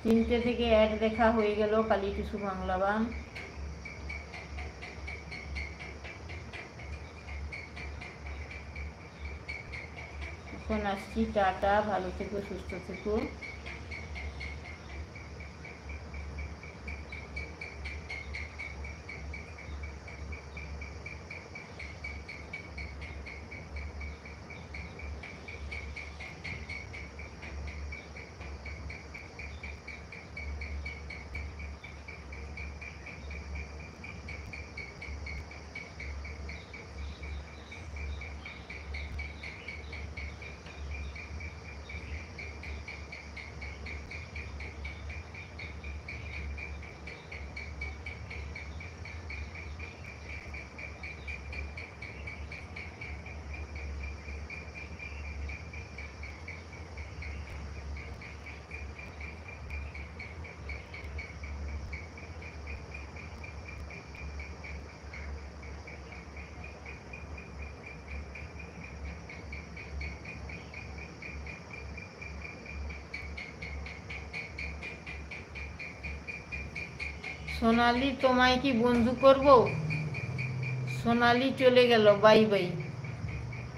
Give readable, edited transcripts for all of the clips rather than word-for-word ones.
3টে থেকে অ্যাড দেখা হয়ে গেল কালী টিস্যু বাংলা বান। এখন আসছি, টাটা, ভালো থেকো, সুস্থ থেকো। সোনালি, তোমায় কি বন্ধু করব? সোনালি চলে গেল, বাই বাই।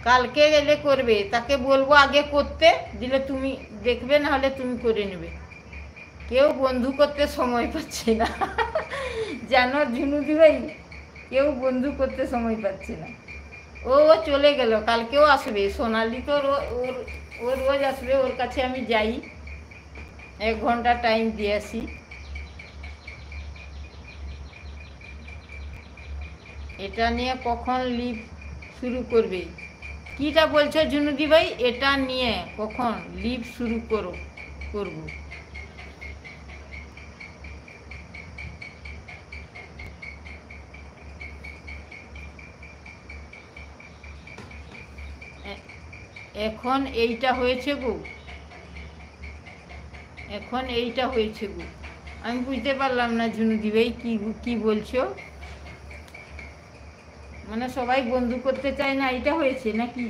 কালকে গেলে করবে, তাকে বলবো আগে করতে, দিলে তুমি দেখবে, না হলে তুমি করে নেবে। কেউ বন্ধু করতে সময় পাচ্ছে না জানো ঝুনুদি ভাই, কেউ বন্ধু করতে সময় পাচ্ছে না। ও চলে গেল, কালকেও আসবে। সোনালি তো ও রোজ আসবে, ওর কাছে আমি যাই, 1 ঘন্টা টাইম দিয়ে আসি। এটা নিয়ে কখন লিভ শুরু করবে? কিটা বলছো ঝুনুদি ভাই? এটা নিয়ে কখন লিভ শুরু করব? এখন এইটা হয়েছে গো, এখন এইটা হয়েছে গো। আমি বুঝতে পারলাম না ঝুনুদি ভাই কি বলছো। মানে সবাই বন্ধু করতে চায় না, এটা হয়েছে নাকি?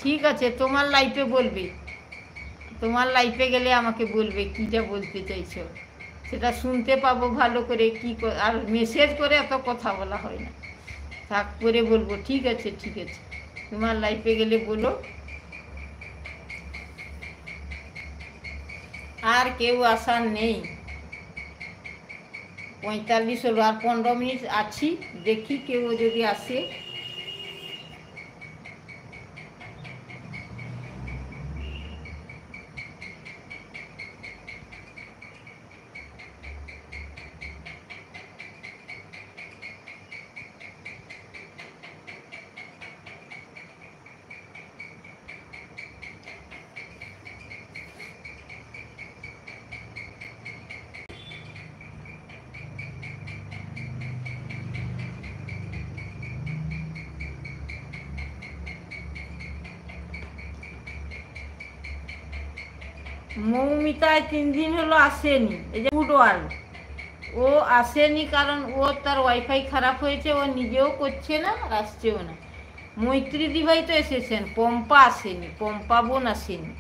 ঠিক আছে, তোমার লাইফে বলবে, তোমার লাইফে গেলে আমাকে বলবে কিটা বলতে চাইছো, সেটা শুনতে পাবো ভালো করে। আর মেসেজ করে এত কথা বলা হয় না, থাক করে বলবো। ঠিক আছে, ঠিক আছে, তোমার লাইফে গেলে বলো। আর কেউ আসার নেই, 45 হলো, আর 15 মিনিট আছি, দেখি কেউ যদি আসে। মৌমিতায় 3 দিন হলো আসেনি, এই যে ফুড ওয়ার্ল্ড, ও আসেনি কারণ ও তার ওয়াইফাই খারাপ হয়েছে, ও নিজেও করছে না আর আসছেও না। মৈত্রী দিভাই তো এসেছেন, পম্পা আসেনি, পম্পা বোন আসেনি।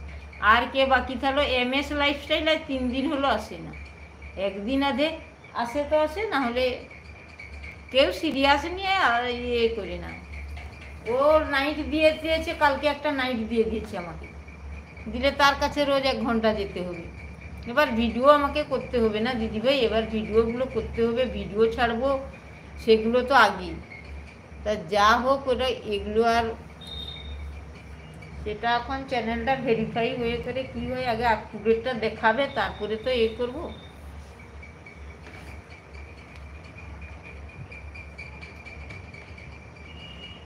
আর কে বাকি থাকলো? MS লাইফস্টাইল, আর 3 দিন হলো আসে না। একদিন আধে আসে তো আসে, না হলে কেউ সিরিয়াস নিয়ে আর ইয়ে করে না। ও নাইট দিয়ে দিয়েছে, কালকে একটা নাইট দিয়ে দিয়েছে আমাকে, দিলে তার কাছে রোজ 1 ঘন্টা যেতে হবে। এবার ভিডিও আমাকে করতে হবে না দিদিভাই, এবার ভিডিওগুলো করতে হবে, ভিডিও ছাড়বো, সেগুলো তো আগেই। তা যা হোক, ওটা এগুলো আর সেটা এখন চ্যানেলটা ভেরিফাই হয়ে করে কী হয়, আগে আপ টু ডেটটা দেখাবে, তারপরে তো করবো।